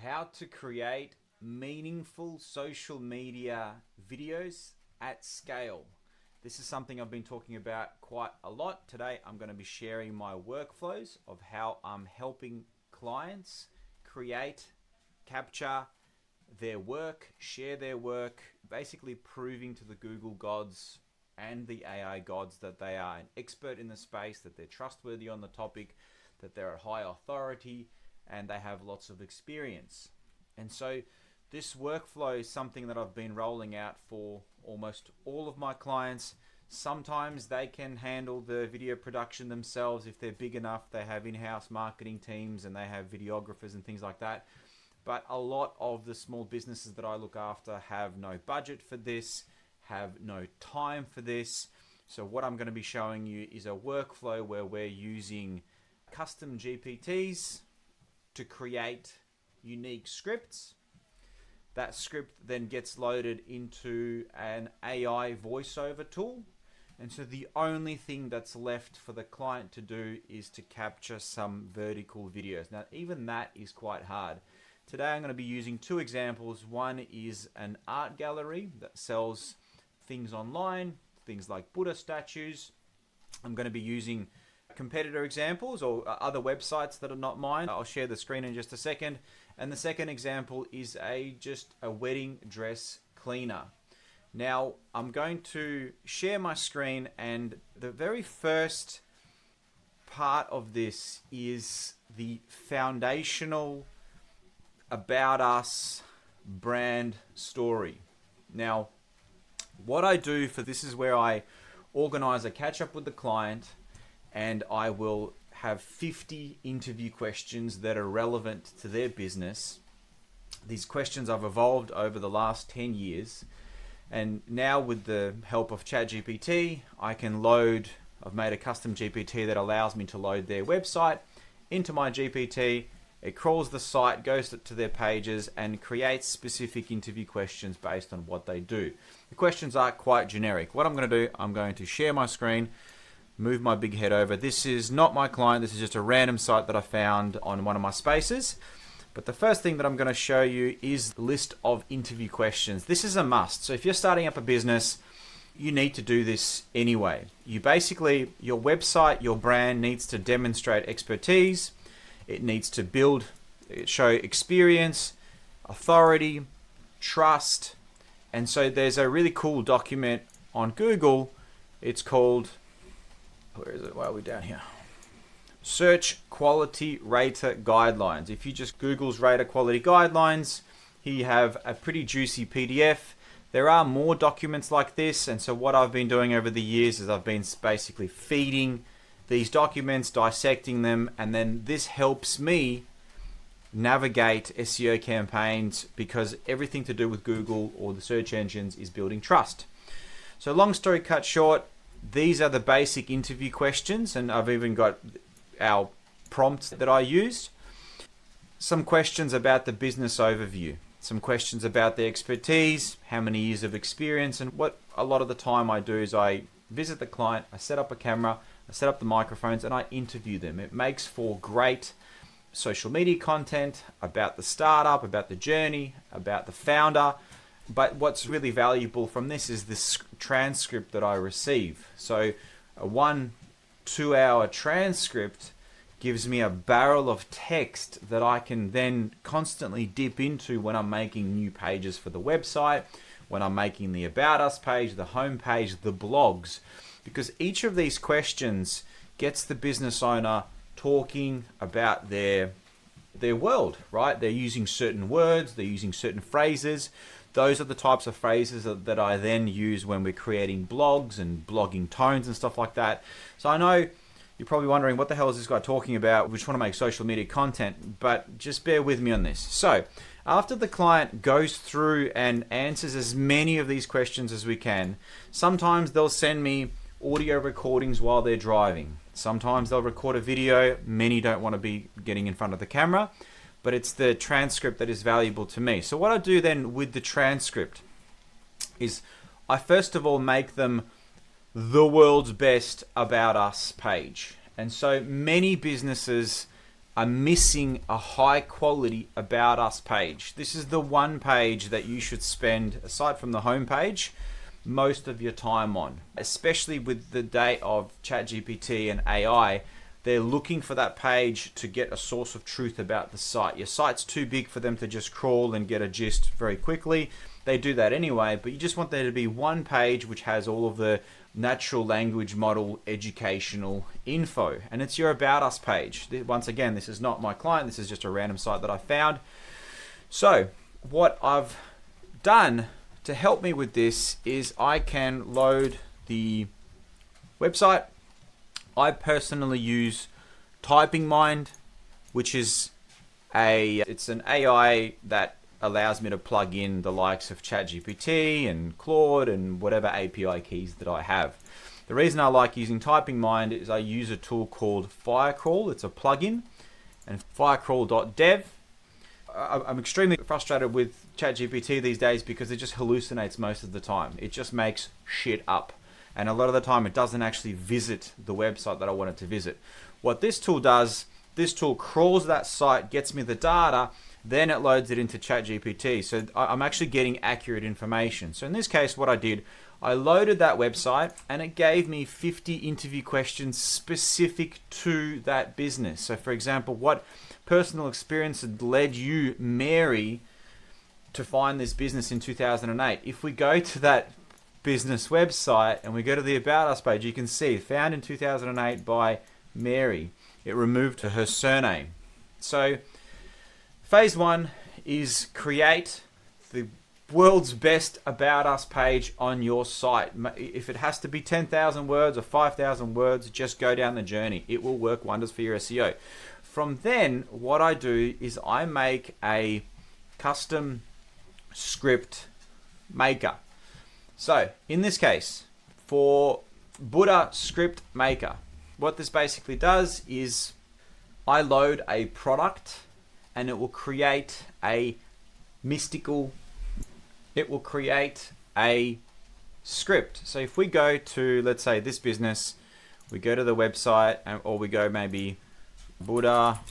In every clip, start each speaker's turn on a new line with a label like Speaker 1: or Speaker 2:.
Speaker 1: how to create meaningful social media videos at scale. This is something I've been talking about quite a lot. Today I'm going to be sharing my workflows of how I'm helping clients create, capture their work, share their work, basically proving to the Google gods and the AI gods that they are an expert in the space, that they're trustworthy on the topic, that they're a high authority, and they have lots of experience. And so this workflow is something that I've been rolling out for almost all of my clients. Sometimes they can handle the video production themselves if they're big enough. They have in-house marketing teams and they have videographers and things like that. But a lot of the small businesses that I look after have no budget for this, have no time for this. So what I'm going to be showing you is a workflow where we're using custom GPTs to create unique scripts. That script then gets loaded into an AI voiceover tool. And so the only thing that's left for the client to do is to capture some vertical videos. Now, even that is quite hard. Today I'm going to be using two examples. One is an art gallery that sells things online, things like Buddha statues. I'm going to be using competitor examples or other websites that are not mine. I'll share the screen in just a second. And the second example is just a wedding dress cleaner. Now I'm going to share my screen, and the very first part of this is the foundational about us brand story. Now what I do for this is where I organize a catch up with the client, and I will have 50 interview questions that are relevant to their business. These questions I've evolved over the last 10 years. And now with the help of ChatGPT, I've made a custom GPT that allows me to load their website into my GPT. It crawls the site, goes to their pages, and creates specific interview questions based on what they do. The questions are quite generic. What I'm going to do, I'm going to share my screen, move my big head over. This is not my client. This is just a random site that I found on one of my spaces. But the first thing that I'm going to show you is the list of interview questions. This is a must. So if you're starting up a business, you need to do this anyway. Your website, your brand needs to demonstrate expertise. It needs to show experience, authority, trust. And so there's a really cool document on Google. It's called, where is it? Why are we down here? Search Quality Rater Guidelines. If you just Google's Rater Quality Guidelines, here you have a pretty juicy PDF. There are more documents like this. And so what I've been doing over the years is I've been basically feeding these documents, dissecting them, and then this helps me navigate SEO campaigns, because everything to do with Google or the search engines is building trust. So long story cut short, these are the basic interview questions, and I've even got our prompts that I used. Some questions about the business overview, some questions about their expertise, how many years of experience, and what a lot of the time I do is I visit the client, I set up a camera, I set up the microphones, and I interview them. It makes for great social media content about the startup, about the journey, about the founder. But what's really valuable from this is this transcript that I receive. So a 1-2 hour transcript gives me a barrel of text that I can then constantly dip into when I'm making new pages for the website, when I'm making the About Us page, the home page, the blogs. Because each of these questions gets the business owner talking about their world, right? They're using certain words, they're using certain phrases. Those are the types of phrases that I then use when we're creating blogs and blogging tones and stuff like that. So I know you're probably wondering, what the hell is this guy talking about? We just want to make social media content, but just bear with me on this. So after the client goes through and answers as many of these questions as we can, sometimes they'll send me audio recordings while they're driving. Sometimes they'll record a video. Many don't want to be getting in front of the camera, but it's the transcript that is valuable to me. So what I do then with the transcript is I first of all make them the world's best About Us page. And so many businesses are missing a high quality About Us page. This is the one page that you should spend, aside from the home page, most of your time on. Especially with the day of ChatGPT and AI, they're looking for that page to get a source of truth about the site. Your site's too big for them to just crawl and get a gist very quickly. They do that anyway, but you just want there to be one page which has all of the natural language model educational info, and it's your About Us page. Once again, this is not my client, this is just a random site that I found. So what I've done to help me with this is I can load the website. I personally use Typing Mind, which is it's an AI that allows me to plug in the likes of ChatGPT and Claude and whatever API keys that I have. The reason I like using Typing Mind is I use a tool called Firecrawl. It's a plugin, and firecrawl.dev. I'm extremely frustrated with ChatGPT these days because it just hallucinates most of the time. It just makes shit up. And a lot of the time it doesn't actually visit the website that I want it to visit. What this tool does, this tool crawls that site, gets me the data, then it loads it into ChatGPT. So I'm actually getting accurate information. So in this case, what I did, I loaded that website and it gave me 50 interview questions specific to that business. So for example, what personal experience had led you, Mary, to find this business in 2008? If we go to that business website and we go to the About Us page, you can see found in 2008 by Mary. It removed her surname. So phase one is create the world's best About Us page on your site. If it has to be 10,000 words or 5,000 words, just go down the journey. It will work wonders for your SEO. From then, what I do is I make a custom script maker. So in this case, for Buddha Script Maker, what this basically does is I load a product and it will create a script. So if we go to, let's say, this business, we go to the website, or we go maybe Buddha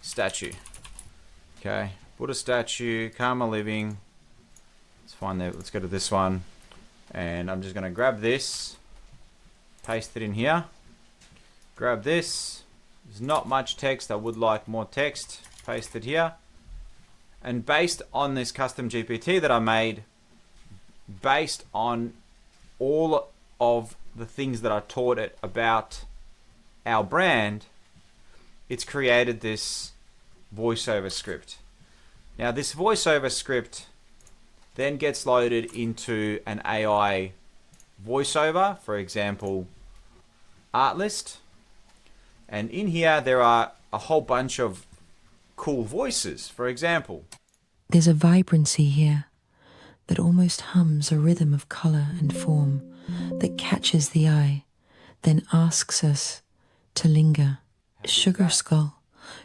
Speaker 1: statue. Okay, Buddha statue, Karma Living. Let's find that. Let's go to this one. And I'm just going to grab this, paste it in here. Grab this. There's not much text. I would like more text. Paste it here. And based on this custom GPT that I made, based on all of the things that I taught it about our brand, it's created this voiceover script. Now this voiceover script then gets loaded into an AI voiceover, for example, Artlist. And in here, there are a whole bunch of cool voices. For example,
Speaker 2: there's a vibrancy here that almost hums a rhythm of color and form that catches the eye, then asks us to linger. Sugar Skull,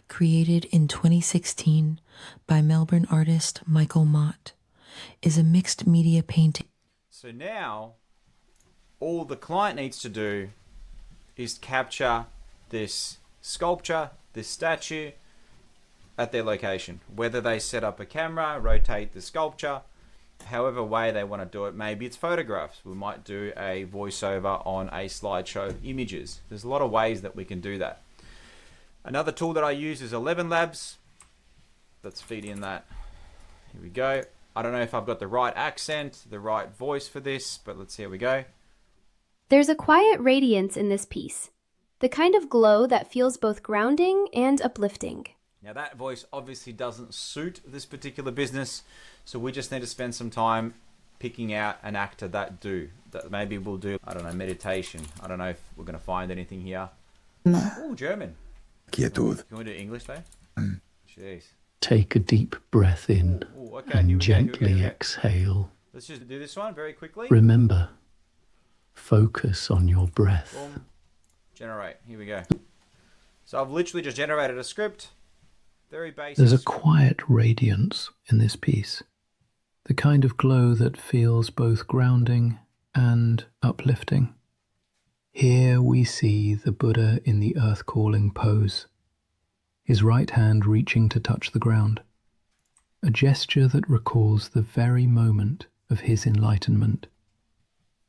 Speaker 2: created in 2016 by Melbourne artist Michael Mott, is a mixed media painting.
Speaker 1: So now, all the client needs to do is capture this sculpture, this statue, at their location. Whether they set up a camera, rotate the sculpture, however way they want to do it. Maybe it's photographs. We might do a voiceover on a slideshow of images. There's a lot of ways that we can do that. Another tool that I use is 11 Labs. Let's feed in that. Here we go. I don't know if I've got the right accent, the right voice for this, but let's see how we go.
Speaker 3: There's a quiet radiance in this piece, the kind of glow that feels both grounding and uplifting.
Speaker 1: Now that voice obviously doesn't suit this particular business, so we just need to spend some time picking out an actor that maybe we'll do, I don't know, meditation. I don't know if we're going to find anything here. Oh, German.
Speaker 4: Quietud.
Speaker 1: Can we do English though? Jeez.
Speaker 5: Take a deep breath in and gently
Speaker 1: go.
Speaker 5: exhale.
Speaker 1: Let's just do this one very quickly.
Speaker 5: Remember, focus on your breath.
Speaker 1: Boom. Generate. Here we go. So I've literally just generated a script. Very basic.
Speaker 5: There's a quiet radiance in this piece, the kind of glow that feels both grounding and uplifting. Here we see the Buddha in the earth calling pose. his right hand reaching to touch the ground, a gesture that recalls the very moment of his enlightenment.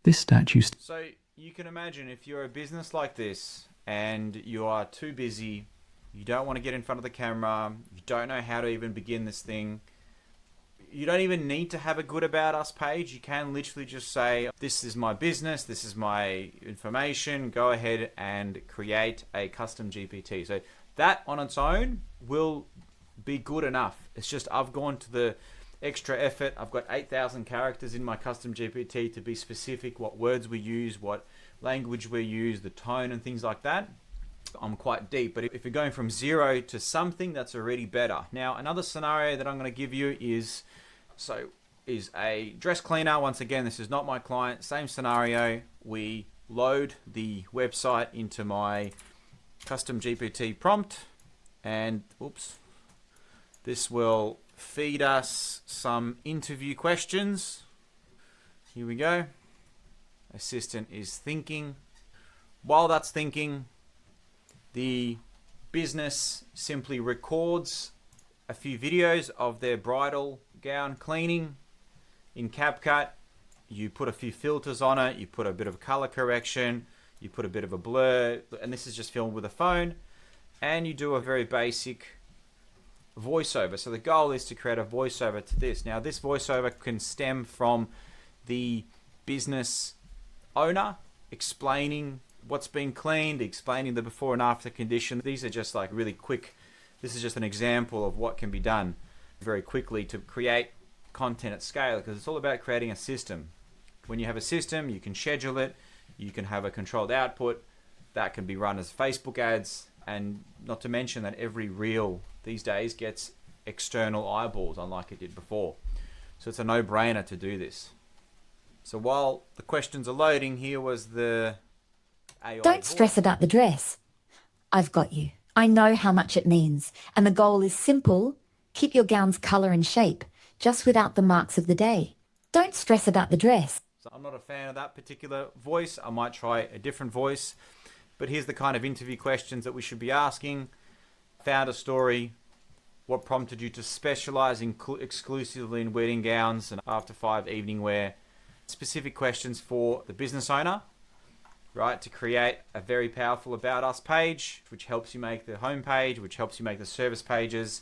Speaker 5: This statue
Speaker 1: So you can imagine if you're a business like this and you are too busy, you don't want to get in front of the camera, you don't know how to even begin this thing, you don't even need to have a good about us page. You can literally just say, this is my business, this is my information, go ahead and create a custom GPT. So that on its own will be good enough. It's just I've gone to the extra effort. I've got 8,000 characters in my custom GPT to be specific, what words we use, what language we use, the tone and things like that. I'm quite deep, but if you're going from 0 to something, that's already better. Now, another scenario that I'm going to give you is a dress cleaner. Once again, this is not my client. Same scenario. We load the website into my custom GPT prompt, and this will feed us some interview questions. Here we go. Assistant is thinking. While that's thinking, the business simply records a few videos of their bridal gown cleaning in CapCut. You put a few filters on it, you put a bit of color correction, you put a bit of a blur, and this is just filmed with a phone, and you do a very basic voiceover. So the goal is to create a voiceover to this. Now, this voiceover can stem from the business owner explaining what's been cleaned, explaining the before and after condition. These are just like really quick. This is just an example of what can be done very quickly to create content at scale, because it's all about creating a system. When you have a system, you can schedule it, you can have a controlled output that can be run as Facebook ads, and not to mention that every reel these days gets external eyeballs, unlike it did before. So it's a no-brainer to do this. So while the questions are loading, here was the AI
Speaker 4: Don't stress about the dress. I've got you. I know how much it means. And the goal is simple. Keep your gown's colour and shape, just without the marks of the day. Don't stress about the dress.
Speaker 1: So I'm not a fan of that particular voice. I might try a different voice. But here's the kind of interview questions that we should be asking. Found a story. What prompted you to specialize exclusively in wedding gowns and after 5 evening wear? Specific questions for the business owner, right? To create a very powerful About Us page, which helps you make the home page, which helps you make the service pages.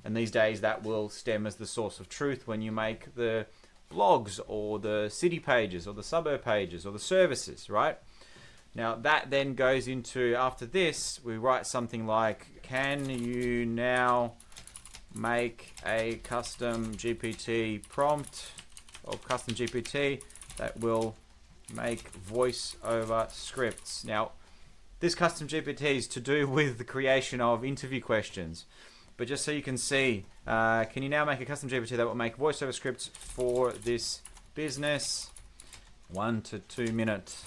Speaker 1: And these days that will stem as the source of truth when you make the blogs or the city pages or the suburb pages or the services, right? Now that then goes into, after this, we write something like, can you now make a custom GPT prompt or custom GPT that will make voiceover scripts. Now, this custom GPT is to do with the creation of interview questions. But just so you can see, can you now make a custom GPT that will make voiceover scripts for this business? 1 to 2 minutes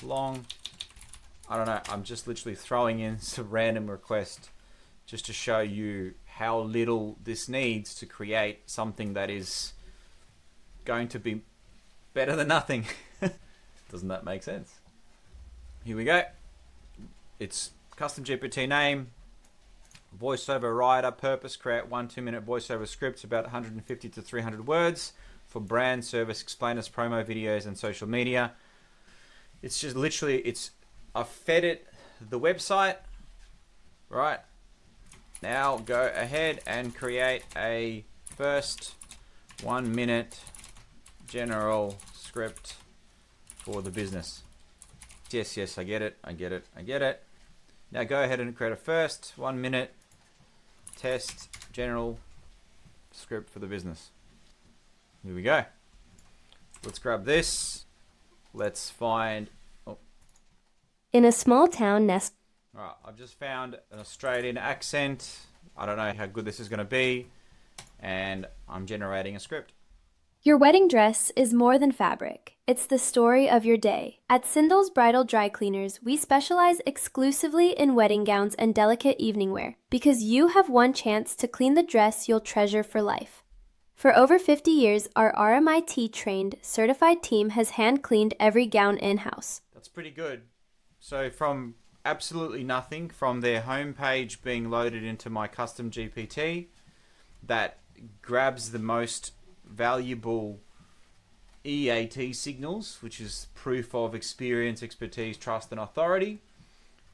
Speaker 1: long. I don't know, I'm just literally throwing in some random request just to show you how little this needs to create something that is going to be better than nothing. Doesn't that make sense? Here we go. It's custom GPT name, voiceover writer, purpose, create 1-2 minute voiceover scripts about 150 to 300 words for brand, service, explainers, promo videos, and social media. It's just literally, I've fed it the website, right? Now go ahead and create a first 1 minute general script for the business. Yes, I get it. Now go ahead and create a first 1 minute test general script for the business. Here we go. Let's grab this. Let's find...
Speaker 3: In a small town nest.
Speaker 1: Alright, I've just found an Australian accent. I don't know how good this is going to be. And I'm generating a script.
Speaker 3: Your wedding dress is more than fabric. It's the story of your day. At Sindal's Bridal Dry Cleaners, we specialize exclusively in wedding gowns and delicate evening wear because you have one chance to clean the dress you'll treasure for life. For over 50 years, our RMIT-trained, certified team has hand-cleaned every gown in-house.
Speaker 1: That's pretty good. So from absolutely nothing from their homepage being loaded into my custom GPT that grabs the most valuable EAT signals, which is proof of experience, expertise, trust, and authority.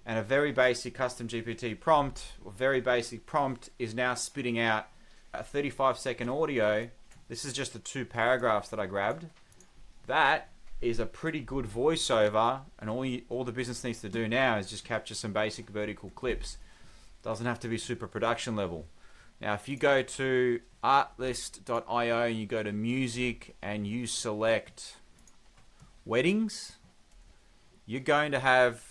Speaker 1: And a very basic custom GPT prompt, or very basic prompt, is now spitting out a 35-second audio. This is just the 2 paragraphs that I grabbed. That is a pretty good voiceover, and all the business needs to do now is just capture some basic vertical clips. Doesn't have to be super production level. Now, if you go to artlist.io and you go to music and you select weddings, you're going to have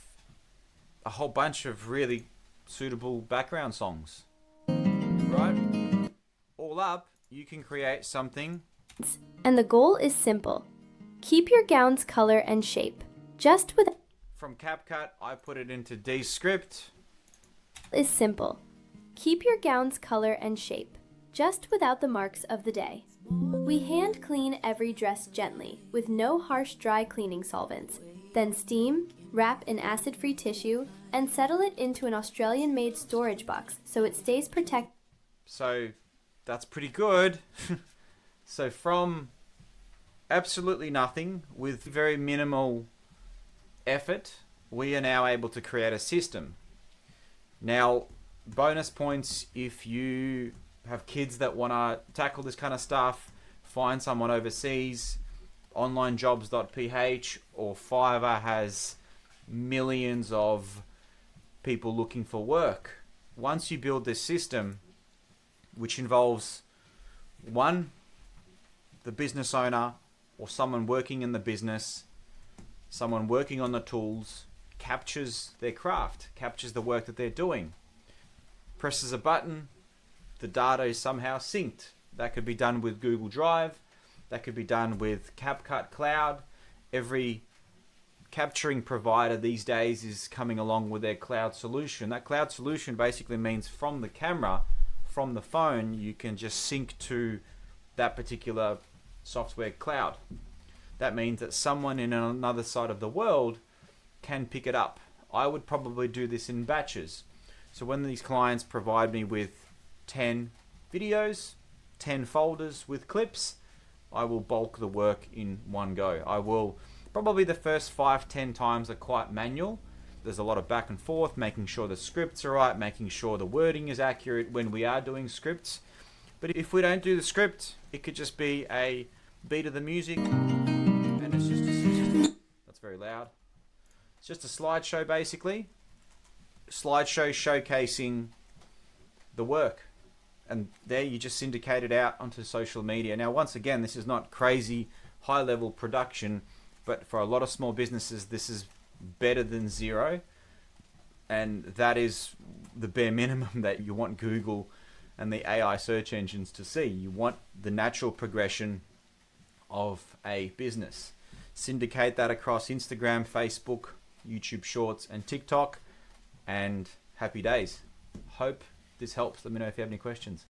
Speaker 1: a whole bunch of really suitable background songs, right? All up, you can create something.
Speaker 3: And the goal is simple. Keep your gown's color and shape, just with
Speaker 1: From CapCut, I put it into Descript.
Speaker 3: is simple. Keep your gown's color and shape, just without the marks of the day. We hand clean every dress gently, with no harsh dry cleaning solvents. Then steam, wrap in acid-free tissue, and settle it into an Australian-made storage box so it stays protected.
Speaker 1: So that's pretty good. So from absolutely nothing, with very minimal effort, we are now able to create a system. Now, bonus points if you have kids that want to tackle this kind of stuff, find someone overseas. Onlinejobs.ph or Fiverr has millions of people looking for work. Once you build this system, which involves one, the business owner or someone working in the business, someone working on the tools, captures their craft, captures the work that they're doing, presses a button, the data is somehow synced. That could be done with Google Drive, that could be done with CapCut Cloud. Every capturing provider these days is coming along with their cloud solution. That cloud solution basically means from the camera, from the phone, you can just sync to that particular software cloud. That means that someone in another side of the world can pick it up. I would probably do this in batches. So when these clients provide me with 10 videos, 10 folders with clips, I will bulk the work in one go. I will probably the first 5-10 times are quite manual. There's a lot of back and forth, making sure the scripts are right, making sure the wording is accurate when we are doing scripts. But if we don't do the script, it could just be a beat of the music, and it's just that's very loud. It's just a slideshow basically. Slideshow showcasing the work. And there you just syndicate it out onto social media. Now, once again, this is not crazy high-level production, but for a lot of small businesses, this is better than zero. And that is the bare minimum that you want Google and the AI search engines to see. You want the natural progression of a business. Syndicate that across Instagram, Facebook, YouTube Shorts, and TikTok, and happy days. Hope this helps. Let me know if you have any questions.